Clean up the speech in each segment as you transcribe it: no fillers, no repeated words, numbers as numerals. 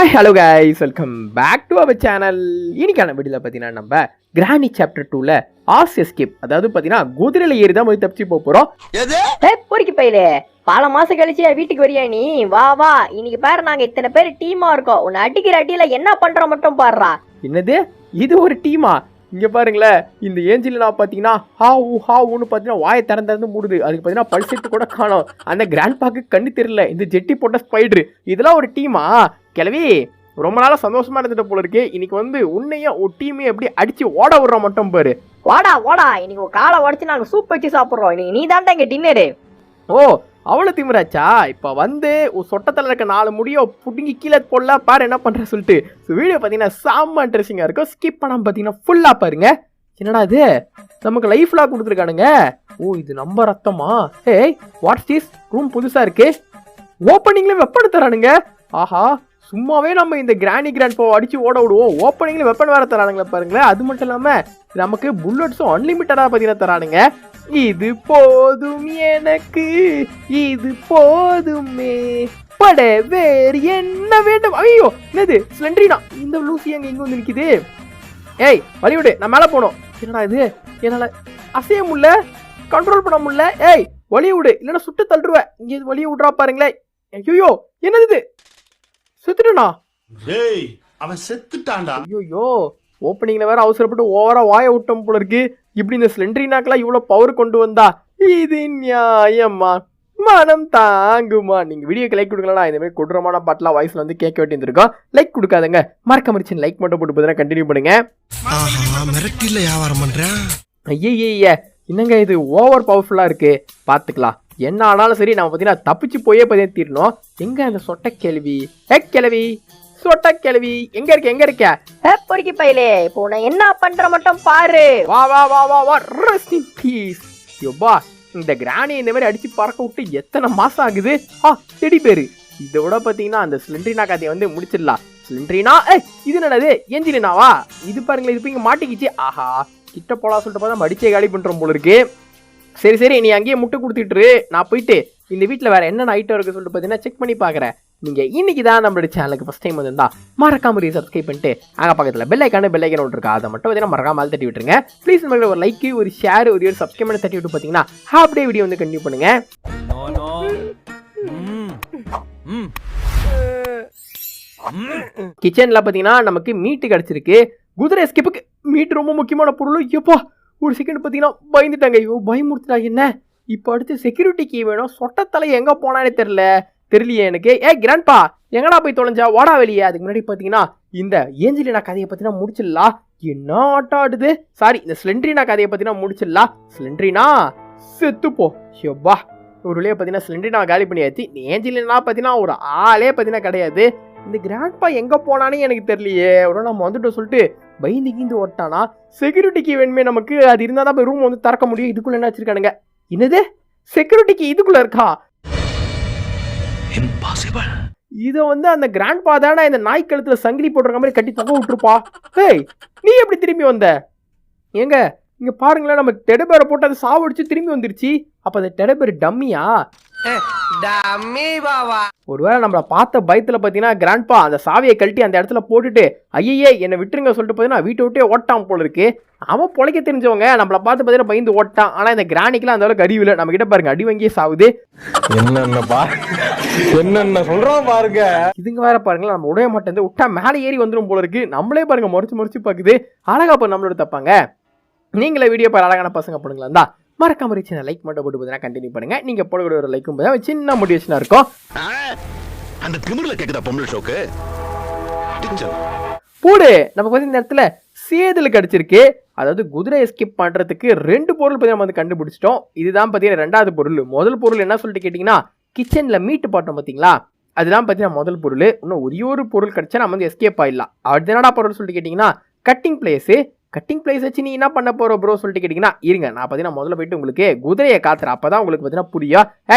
Hi hello guys, welcome back to our channel. இன்னைக்கான வீடியோவில் பார்த்தீங்கன்னா நம்ம கிராணி சாப்டர் 2ல ஆஸ் எஸ்கேப், அதாவது பார்த்தீங்கன்னா குதிரையில் ஏறி தான் போய் தப்பிச்சு போகிறோம். பொறுக்கி பையிலே பல மாசம் கழிச்சு வீட்டுக்கு வரியா நீ? வா வா, இன்னைக்கு பாரு நாங்க இத்தனை பேர் டீமா இருக்கோம். உன்னை அடிக்கிற அடியில என்ன பண்ற மட்டும் பாடுறா. என்னது, இது ஒரு டீமா? இங்கே பாருங்களேன், இந்த ஏஞ்சலினா பார்த்தீங்கன்னா ஹாவுன்னு பார்த்தீங்கன்னா வாயை திறந்து மூடுது. அதுக்கு பார்த்தீங்கன்னா பல்செட்டு கூட காணும். அந்த கிராண்ட் பாக்கு கண்ணு தெரியல. இந்த ஜெட்டி போட்ட ஸ்பைடரு, இதெல்லாம் ஒரு டீமா? கிளவி ரொம்ப நாளாக சந்தோஷமா இருந்துட்டு போல இருக்கு. இன்னைக்கு வந்து உன்னையும் ஒரு டீமையும் எப்படி அடிச்சு ஓட விடுறோம் மட்டும் பாரு. ஓடா ஓடா, இன்னைக்கு ஒரு காலை உடச்சு நாங்க சூப் வச்சு சாப்பிட்றோம். இன்னைக்கு நீ தான்டா இங்க டின்னரு. ஓ, அவ்வளோ திமிராச்சா? இப்போ வந்து ஒரு சொட்டத்தில் இருக்க 4 முடியோ புடுங்கி கீழே போடல பாரு என்ன பண்ணுற சொல்லிட்டு. ஸோ வீடியோ பார்த்தீங்கன்னா செம்ம இன்ட்ரெஸ்டிங்காக இருக்கும். ஸ்கிப் பண்ணாமல் பார்த்தீங்கன்னா ஃபுல்லாக பாருங்க. என்னடா இது, நமக்கு லைஃப்லாம் கொடுத்துருக்கானுங்க. ஓ, இது நம்ம ரத்தமா? ஏய், வாட்ஸ் திஸ்? ரூம் புதுசாக இருக்கு. ஓப்பனிங்ல வெப்பன் தரானுங்க. ஆஹா, சும்மாவே நம்ம இந்த கிராண்ட் பாவை அடிச்சு ஓட விடுவோம். ஓப்பனிங்ல வெப்பன் வேற தரானுங்களா பாருங்களேன். அது மட்டும் இல்லாமல் நமக்கு புல்லட்ஸும் அன்லிமிட்டடாக பார்த்தீங்கன்னா தரானுங்க. இது போதும் எனக்கு, இது போதுமே, பட வேறு என்ன வேண்டும்? ஐயோ, என்னது ஸ்லெண்டரினா? இந்த லூசி அங்கே எங்கே வந்து நிற்கிது? ஏய் வழிவிடு, நான் மேலே போனோம். என்னடா இது, என்னால் அசைய முடியல, கண்ட்ரோல் பண்ண முடியல. ஏய் வழியை விடு, இல்லைன்னா சுட்டு தள்ளுருவேன். இங்கே வழியை விட்றா பாருங்களேன். ஐயோ, என்னது இது? செத்துட்டா? டேய், அவன் செத்துட்டான்டா. ஐயோ, ஓப்பனிங்ல வேற அவசரப்பட்டு ஓவரா வாய விட்டோம் போல இருக்கு. இப்படி இந்த ஸ்லெண்டரினாக்கெல்லாம் இவ்வளவு பவர் கொண்டு வந்தா இது நியாயமா? மனம் தாங்குமா? நீங்க வீடியோக்கு லைக் கொடுக்கலாம். இந்த மாதிரி கொடூரமான பாட்டெல்லாம் வாய்ஸ்ல வந்து கேட்க வேண்டியிருக்கோம். லைக் கொடுக்காதங்க, மறக்க மறிச்சு லைக் மட்டும் போட்டு போதுனா கண்டினியூ பண்ணுங்க. மிரட்டில வியாபாரம் பண்றேன். ஐய, என்னங்க இது ஓவர் பவர்ஃபுல்லா இருக்கு. பாத்துக்கலாம், என்ன ஆனாலும் சரி நம்ம பார்த்தீங்கன்னா தப்பிச்சு போயே பதினே தீரணும். எங்க அந்த சொட்ட கேள்வி? கிளவி, சொட்ட கேள்வி எங்க இருக்க? பொறுக்கி பையிலே, இப்போ நான் என்ன பண்ற மட்டும் பாரு. வா வா வா வா வா, ரெஸ்ட் இன் பீஸ். யோபா, இந்த கிராணி இந்த மாதிரி அடிச்சு பறக்க விட்டு எத்தனை மாசம் ஆகுது? செடி பேரு. இதோட பாத்தீங்கன்னா அந்த ஸ்லெண்டரினா கதையை வந்து முடிச்சிடலாம். ஸ்லெண்டரினா, இது என்னது? ஏஞ்சலினாவா? இது பாருங்களேன், இது இங்க மாட்டிக்கிச்சு. ஆஹா, கிட்ட போலாம் சொல்லிட்டு பார்த்தா அடிச்சே காலி பண்றோம் போல இருக்கு. சரி, நீ அங்கேயே முட்டை கொடுத்துட்டு நான் போயிட்டு இந்த வீட்டில் வேற என்னென்ன ஐட்டம் இருக்கு சொல்லிட்டு பார்த்தீங்கன்னா செக் பண்ணி பார்க்குறேன். நீங்கள் இன்னைக்கு தான் நம்மளோட சேனலுக்கு ஃபஸ்ட் டைம் வந்திருந்தா மறக்காம சப்ஸ்கிரைப் பண்ணிட்டு அங்கே பக்கத்தில் பெல் ஐக்கான ஒன்று இருக்கா, அதை மட்டும் பார்த்தீங்கன்னா மறக்காம தட்டி விட்டுருங்க ப்ளீஸ். நம்மளுக்கு ஒரு லைக், ஒரு ஷேர், ஒரு சப்ஸ்கிரைப் பண்ணி தட்டி விட்டு பார்த்தீங்கன்னா அப்படியே வீடியோ வந்து கண்டினியூ பண்ணுங்க. கிச்சனில் பார்த்தீங்கன்னா நமக்கு மீட்டு கிடச்சிருக்கு. குதிரை எஸ்கேப்புக்கு மீட்டு ரொம்ப முக்கியமான பொருள். எப்போ ஒரு செகண்ட் பார்த்தீங்கன்னா பயந்துட்டாங்க. ஐயோ, பயமுறுத்துட்டா என்ன? இப்போ அடுத்து செக்யூரிட்டி கீ வேணும். சொட்டத்தலை எங்கே போனானே தெரியலையே எனக்கு. கிராண்ட்பா எங்கடா போய் தொலைஞ்சா? வாடா வெளியே. அதுக்கு முன்னாடி பார்த்தீங்கன்னா இந்த ஏஞ்சலினா கதையை பார்த்தீங்கன்னா முடிச்சிடலாம். என்ன ஆட்டம் ஆடுது? சாரி, இந்த ஸ்லெண்டரினா கதையை பார்த்தீங்கன்னா முடிச்சிடலாம். ஸ்லெண்டரினா செத்துப்போ. ஷோபா, ஒரு வழியாக பார்த்தீங்கன்னா ஸ்லெண்டரினா காலி பண்ணியாச்சு. ஏஞ்சலினா பார்த்தீங்கன்னா ஒரு ஆளே பார்த்தீங்கன்னா கிடையாது. இந்த கிராண்ட்பா எங்கே போனானே எனக்கு தெரியலையே. ஒரு நம்ம வந்துட்டு சொல்லிட்டு பயந்து கீந்து ஓட்டானா. செக்யூரிட்டிக்கு வேணுமே நமக்கு, அது இருந்தால் தான் போய் ரூம் வந்து திறக்க முடியும். இதுக்குள்ள என்ன வச்சிருக்கானுங்க? என்னது, செக்யூரிட்டிக்கு இதுக்குள்ள இருக்கா? இம்பாசிபிள். இதை வந்து அந்த கிராண்ட்பா தானே இந்த நாய் கழுத்துல சங்கிலி போட்டுருக்க மாதிரி கட்டி தொங்க விட்டுருப்பா. நீ எப்படி திரும்பி வந்த? ஏங்க இங்க பாருங்களேன், நம்ம டெடபேரை போட்டு அதை சாவடிச்சு திரும்பி வந்துருச்சு. அப்ப அந்த டெடபேர் டம்மியா? ஒருவேளை நம்மள பார்த்த பயத்துல பாத்தீங்கன்னா கிராண்ட்பா அந்த சாவியை கழட்டி அந்த இடத்துல போட்டுட்டு ஐயே என்னை விட்டுருங்க சொல்லிட்டு பாத்தீங்கன்னா வீட்டை விட்டே ஓட்டான் போல இருக்கு. அவன் பொழைக்க தெரிஞ்சவங்க நம்மள பார்த்து பாத்தீங்கன்னா பயந்து ஓட்டான். ஆனா இந்த கிராணிக்கெல்லாம் அந்த அளவுக்கு அறிவில்லை. நம்ம கிட்ட பாருங்க, அடி வாங்கியே சாவுது. என்னென்ன சொல்றோம் பாருங்க. இதுங்க வேற பாருங்களேன், நம்ம உடைய மாட்டேன் விட்டா மேலே ஏறி வந்துடும் போல இருக்கு. நம்மளே பாருங்க முறைச்சு பாக்குது. அழகா போய் நம்மளோட தப்பாங்க. நீங்களே வீடியோ பாரு, அழகான பசங்க பொண்ணுங்களா இருந்தா மறக்காம சின்ன லைக் மட்டும் போட்டு பார்த்தீங்கன்னா கண்டினியூ பண்ணுங்க. நீங்க போடக்கூடிய ஒரு லைக்கும் போது சின்ன மோட்டிவேஷனா இருக்கும். அந்த திமிர்ல கேக்குதா பொம்பளை ஷோக்கு போடு. நம்ம பார்த்தீங்கன்னா இந்த இடத்துல சேதலுக்கு அடிச்சிருக்கு. அதாவது குதிரை எஸ்கேப் பண்றதுக்கு 2 பொருள் பத்தி நம்ம வந்து கண்டுபிடிச்சிட்டோம். இதுதான் பார்த்தீங்கன்னா 2வது பொருள். முதல் பொருள் என்ன சொல்லிட்டு கேட்டீங்கன்னா கிச்சன்ல மீட்டு பாட்டோம் பார்த்தீங்களா, அதுதான் பார்த்தீங்கன்னா முதல் பொருள். இன்னும் ஒரே ஒரு பொருள் கிடைச்சா நம்ம வந்து எஸ்கேப் ஆயிடலாம். அது என்னடா பொருள் சொல்லிட்டு கேட்டீங்கன்னா கட்டிங் பிளேஸ் வச்சு நீ என்ன பண்ண போற ப்ரோ சொல்லிட்டு கேட்டீங்கன்னா இருங்க, நான் பார்த்தீங்கன்னா முதல்ல போயிட்டு உங்களுக்கு குதிரையை காத்துறேன். அப்பதான் உங்களுக்கு பார்த்தீங்கன்னா புரியும்.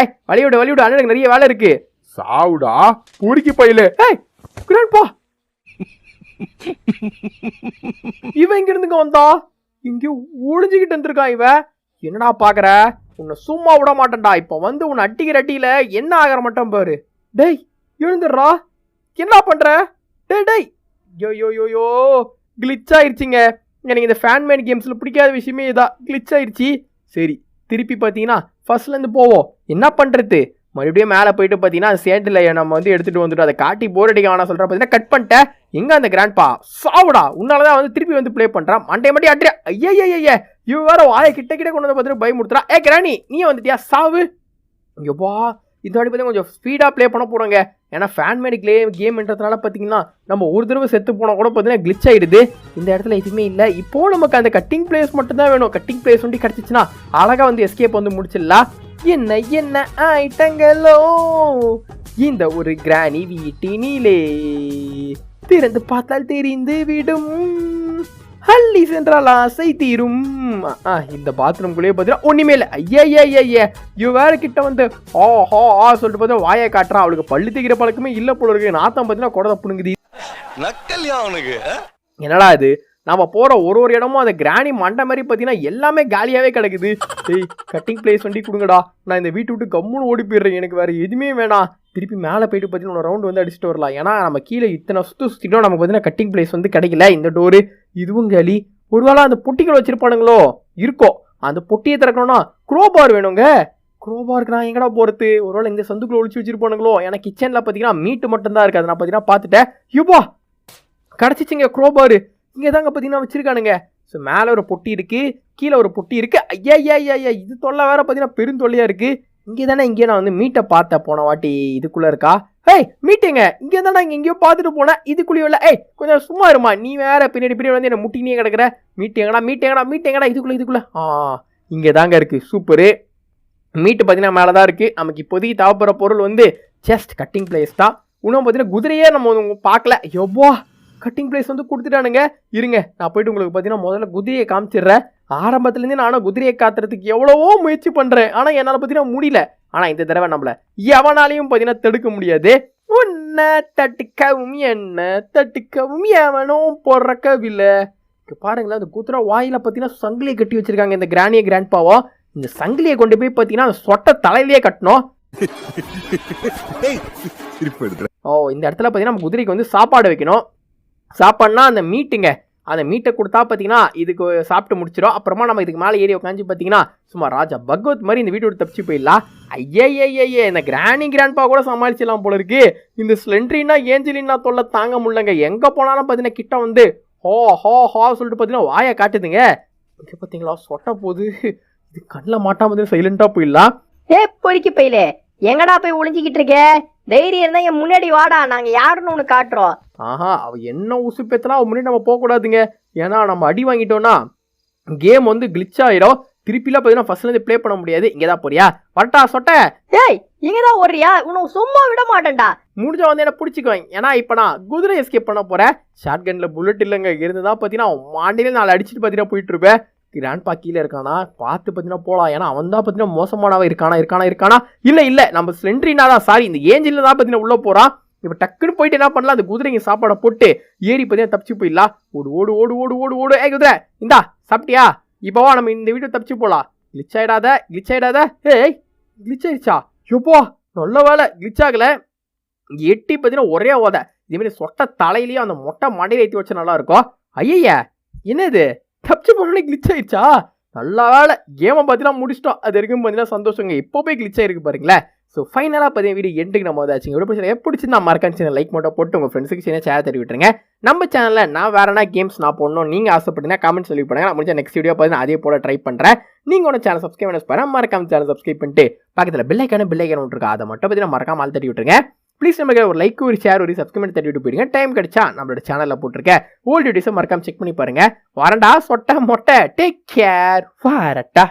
வழிவிடு அண்ணனுக்கு நிறைய வேலை இருக்கு. சாவுடா பூரிக்கி பையில. கிராண்ட்பா இவன் இங்க இருந்துங்க வந்தா இங்க ஒளிஞ்சுக்கிட்டு இருந்திருக்கான். இவன் என்னடா பாக்குற? உன்னை சும்மா விட மாட்டேன்டா. இப்ப வந்து உன்னை அட்டிக்கிற அட்டியில என்ன ஆகிற மாட்டேன் பாரு. டேய் எழுந்துடுறா, என்ன பண்ற? டேய் யோ கிளிச் ஆயிடுச்சுங்க. எனக்கு இந்த ஃபேன்மேன் கேம்ஸில் பிடிக்காத விஷயமே இதான், கிளிச் ஆயிடுச்சு. சரி திருப்பி பார்த்தீங்கன்னா ஃபர்ஸ்ட்லேருந்து போவோம். என்ன பண்ணுறது, மறுபடியும் மேலே போயிட்டு பார்த்தீங்கன்னா சேண்டில் நம்ம வந்து எடுத்துகிட்டு வந்துட்டு அதை காட்டி போர் அடிக்க வேணாம் சொல்கிற பார்த்தீங்கன்னா கட் பண்ணிட்டேன். எங்கே அந்த கிராண்ட்பா சாவுடா, உன்னால தான் வந்து திருப்பி வந்து ப்ளே பண்ணுறான், மண்டே மட்டும் அட்ரியா. ஐயா இவ வேற வாயை கிட்ட கொண்டு வந்து பார்த்துட்டு பயமுடுத்துறா. கிராணி நீ வந்துட்டியா சாவு. இங்கேப்பா இந்த வாட்டி பார்த்தீங்கன்னா கொஞ்சம் ஸ்பீடாக ப்ளே பண்ண போகிறோங்க. ஏன்னா ஃபேன்மேட் கேம்ன்றதுனால பார்த்தீங்கன்னா நம்ம ஒரு தடவை செத்து போனால் கூட பார்த்தீங்கன்னா கிளிச் ஆகிடுது. இந்த இடத்துல எதுவுமே இல்லை. இப்போது நமக்கு அந்த கட்டிங் பிளேஸ் மட்டும் தான் வேணும். கட்டிங் பிளேஸ் வந்து கிடச்சிச்சுன்னா அழகாக வந்து எஸ்கேப் வந்து முடிச்சிடலாம். என்ன ஆயிட்டங்களோ இந்த ஒரு கிராணி வீட்டினிலே, திறந்து பார்த்தால் தெரிந்து விடும், ஹல்லி சென்றால் ஆசை தீரும். இந்த பாத்ரூம்குள்ளேயே பார்த்தீங்கன்னா ஒன்றுமே இல்லை. ஐயா இவ வேற கிட்ட வந்து சொல்லிட்டு பார்த்தா வாயை காட்டுறான். அவளுக்கு பள்ளி தீக்கிற பழக்கமே இல்லை போல இருக்கு. நாத்தம் பார்த்தீங்கன்னா குடத்தை புடுங்குது. நக்கல்யா அவனுக்கு. என்னடா இது, நம்ம போகிற ஒரு இடமும் அந்த கிராணி மண்டை மாதிரி பார்த்தீங்கன்னா எல்லாமே காலியாகவே கிடக்குது. கட்டிங் பிளேஸ் வண்டி கொடுங்கடா, நான் இந்த வீட்டு விட்டு கம்முன்னு ஓடி போயிடுறேன், எனக்கு வேறு எதுவுமே வேணாம். திருப்பி மேலே போயிட்டு பார்த்தீங்கன்னா ஒரு ரவுண்டு வந்து அடிச்சுட்டு வரலாம். ஏன்னா நம்ம கீழே இத்தனை சுற்றிட்டோம், நமக்கு பார்த்தீங்கன்னா கட்டிங் பிளேஸ் வந்து கிடைக்கல. இந்த டோரு இதுவும் காலி. ஒருவேளை அந்த பொட்டிகள் வச்சிருப்பானுங்களோ இருக்கும். அந்த பொட்டியை திறக்கணும்னா குரோபார் வேணுங்க. குரோபாருக்கு நான் எங்கடா போகிறது, ஒருவேளை இந்த சந்துக்குள்ள ஒழிச்சு வச்சிருப்பானுங்களோ. ஏன்னா கிச்சனில் பார்த்தீங்கன்னா மீட்டு மட்டும்தான் இருக்குது. அதை நான் பார்த்தீங்கன்னா பார்த்துட்டேன். யூபா கிடச்சிச்சிங்க குரோபாரு. இங்கே தாங்க பார்த்தீங்கன்னா வச்சிருக்கானுங்க. ஸோ மேலே ஒரு பொட்டி இருக்குது, கீழே ஒரு பொட்டி இருக்குது. ஐயா இது தொல்லை வேறு பார்த்தீங்கன்னா பெருந்தொல்லையாக இருக்குது. இங்கே தானே நான் வந்து மீட்டை பார்த்தேன் போன வாட்டி. இதுக்குள்ளே இருக்கா? மீட்டுங்க இங்கே தானே எங்கேயோ பார்த்துட்டு போனேன். இதுக்குள்ளேயும் இல்லை. கொஞ்சம் சும்மா இருமா, நீ வேற பின்னாடி வந்து என்ன முட்டினே கிடக்குற. மீட்டேங்கடா இதுக்குள்ளே இங்கே தாங்க இருக்குது. சூப்பரு. மீட்டு பார்த்தீங்கன்னா மேலே தான் இருக்குது. நமக்கு இப்போதைக்கு தேவைப்படுற பொருள் வந்து ஜஸ்ட் கட்டிங் பிளேஸ் தான். இன்னும் பார்த்தீங்கன்னா குதிரையே நம்ம பார்க்கல. எவ்வளோ கட்டிங் பிளேஸ் வந்து கொடுத்துட்டானுங்க. இருங்க நான் போயிட்டு உங்களுக்கு பார்த்தீங்கன்னா முதல்ல குதிரையை காமிச்சிடுறேன். ஆரம்பத்துலேருந்து நானும் குதிரையை காத்துறதுக்கு எவ்வளவோ முயற்சி பண்ணுறேன், ஆனால் என்னால் பார்த்தீங்கன்னா முடியல. ஆனால் இந்த தடவை நம்மள எவனாலையும் பார்த்தீங்கன்னா தடுக்க முடியாது. உன்னை தட்டுக்கவும் என்ன தட்டுக்கவும் எவனும் பொறக்கவில்லை. பாருங்களேன், அந்த குதிரை வாயில பார்த்தீங்கன்னா சங்கிலியை கட்டி வச்சிருக்காங்க இந்த கிராண்ட்பாவோ. இந்த சங்கிலியை கொண்டு போய் பார்த்தீங்கன்னா சொட்ட தலையிலேயே கட்டணும். இந்த இடத்துல பார்த்தீங்கன்னா நம்ம குதிரைக்கு வந்து சாப்பாடு வைக்கணும். சாப்பாடுனா அந்த மீட்டுங்க, அந்த மீட்டை கொடுத்தா பார்த்தீங்கன்னா இதுக்கு சாப்பிட்டு முடிச்சிடும். அப்புறமா நம்ம இதுக்கு மேலே ஏறி உட்காந்து பார்த்தீங்கன்னா சும்மா ராஜா பகவத் மாதிரி இந்த வீட்டோட தப்பிச்சு போயிடலாம். ஐயே இந்த கிராண்ட்பா கூட சமாளிச்சிடலாம் போல இருக்கு. இந்த ஸ்லெண்ட்ரினா ஏஞ்சலினா தொல்லை தாங்க முடியலங்க. எங்கே போனாலும் பார்த்தீங்கன்னா கிட்ட வந்து ஹோ சொல்லிட்டு பார்த்தீங்கன்னா வாயை காட்டுதுங்க. இங்கே பார்த்தீங்களா சொட்ட போது. இது கண்ணில் மாட்டாம சைலண்டாக போயிடலாம். பொறுக்கி பையிலே எங்கடா போய் ஒளிஞ்சிக்கிட்டு இருக்க? தைரியம் இருந்தா என் முன்னாடி வாடா, நாங்க யாருன்னு ஒண்ணு காட்டுறோம். அவ என்ன உசு பேத்தலாம் அவன் முன்னாடி நம்ம போக கூடாதுங்க. ஏன்னா நம்ம அடி வாங்கிட்டோம்னா கேம் வந்து கிளிச் ஆயிரும். திருப்பிலாம் பார்த்தீங்கன்னா ஃபர்ஸ்ட்ல இருந்து ப்ளே பண்ண முடியாது. இங்கதான் போறியா வரட்டா சொட்ட? இங்கதான் ஓடுறியா? உனக்கு சும்மா விட மாட்டேன்டா. முடிஞ்சா வந்து என்ன பிடிச்சிக்குவேன். ஏன்னா இப்ப நான் குதிரை எஸ்கேப் பண்ண போறேன். ஷார்ட் கன்ல புல்லட் இல்லைங்க. இருந்துதான் பார்த்தீங்கன்னா மாண்டிலே 4 அடிச்சுட்டு பார்த்தீங்கன்னா போயிட்டு இருப்பேன். கிராண்ட்பா கீழே இருக்கானா பார்த்து பார்த்தீங்கன்னா போகலாம். ஏன்னா அவன் தான் பார்த்தீங்கன்னா மோசமானவ இருக்கானா இல்லை நம்ம ஸ்லெண்ட்ரினா தான், சாரி இந்த ஏஞ்சில் தான் பார்த்தீங்கன்னா உள்ளே போகிறான். இப்போ டக்குன்னு போயிட்டு என்ன பண்ணலாம், அந்த குதிரைங்க சாப்பாடை போட்டு ஏறி பார்த்தீங்கன்னா தப்பிச்சு போயிடலாம். ஓடு. குதிரை இந்தா சாப்பிட்டியா? இப்போவா நம்ம இந்த வீட்டை தப்பிச்சு போகலாம். கிளிச் ஆயிடாத. கிளிச் ஆயிடுச்சா? எப்போ நல்ல வேலை கிளிச் ஆகலை. எட்டி பார்த்தீங்கன்னா ஒரே ஓதை. இதேமாதிரி சொட்ட தலையிலையும் அந்த மொட்டை மண்டையில் ஏற்றி வச்சா நல்லா இருக்கும். ஐயா என்னது தப்பிச்சு போனோடனே கிளிச் ஆயிடுச்சா? நல்ல வேலை கேமை பார்த்தீங்கன்னா முடிச்சிட்டோம். அது வரைக்கும் பார்த்தீங்கன்னா சந்தோஷங்க. இப்போ போய் கிளிச் ஆயிருக்கு பாருங்களேன். ஸோ ஃபைனலாக பார்த்தீங்கன்னா வீடியோ எண்டுக்கு நம்ம வந்தாச்சுங்க. பிடிச்சிருந்தா மறக்காம சேனல் லைக் மட்டும் போட்டு உங்கள் ஃப்ரெண்ட்ஸுக்கு சேனல் ஷேர் தட்டி விட்டுருங்க. நம்ம சேனலில் நான் வேறனா கேம்ஸ் நான் போடணும் நீங்கள் ஆசைப்பட்டீங்கன்னா கமெண்ட் சொல்லி பண்ணுங்க. நான் முடிஞ்ச நெக்ஸ்ட் வீடியோ பார்த்தீங்கன்னா அதே போல ட்ரை பண்ணுறேன். நீங்கள் ஒன்று சேனல் சப்ஸ்கிரைப் பண்ண மறக்காம சேனல் சப்ஸ்கிரைப் பண்ணிட்டு பக்கத்தில் பெல் ஐக்கான விட்டுருக்கா, அதை மட்டும் பார்த்தீங்கன்னா மறக்காம ஆள் தட்டி விட்டுருங்க. ப்ளீஸ் நமக்கு ஒரு லைக், ஒரு ஷேர், ஒரு சப்ஸ்கிரைப் தட்டி விட்டு போயிடுங்க. டைம் கிடைச்சா நம்மளோட சேனலில் போட்டிருக்கேன் ஓல்டு வீடியோஸை மறக்காம செக் பண்ணி பாருங்க. வரண்டா சொட்ட மொட்டை. Take care. வரட்டா.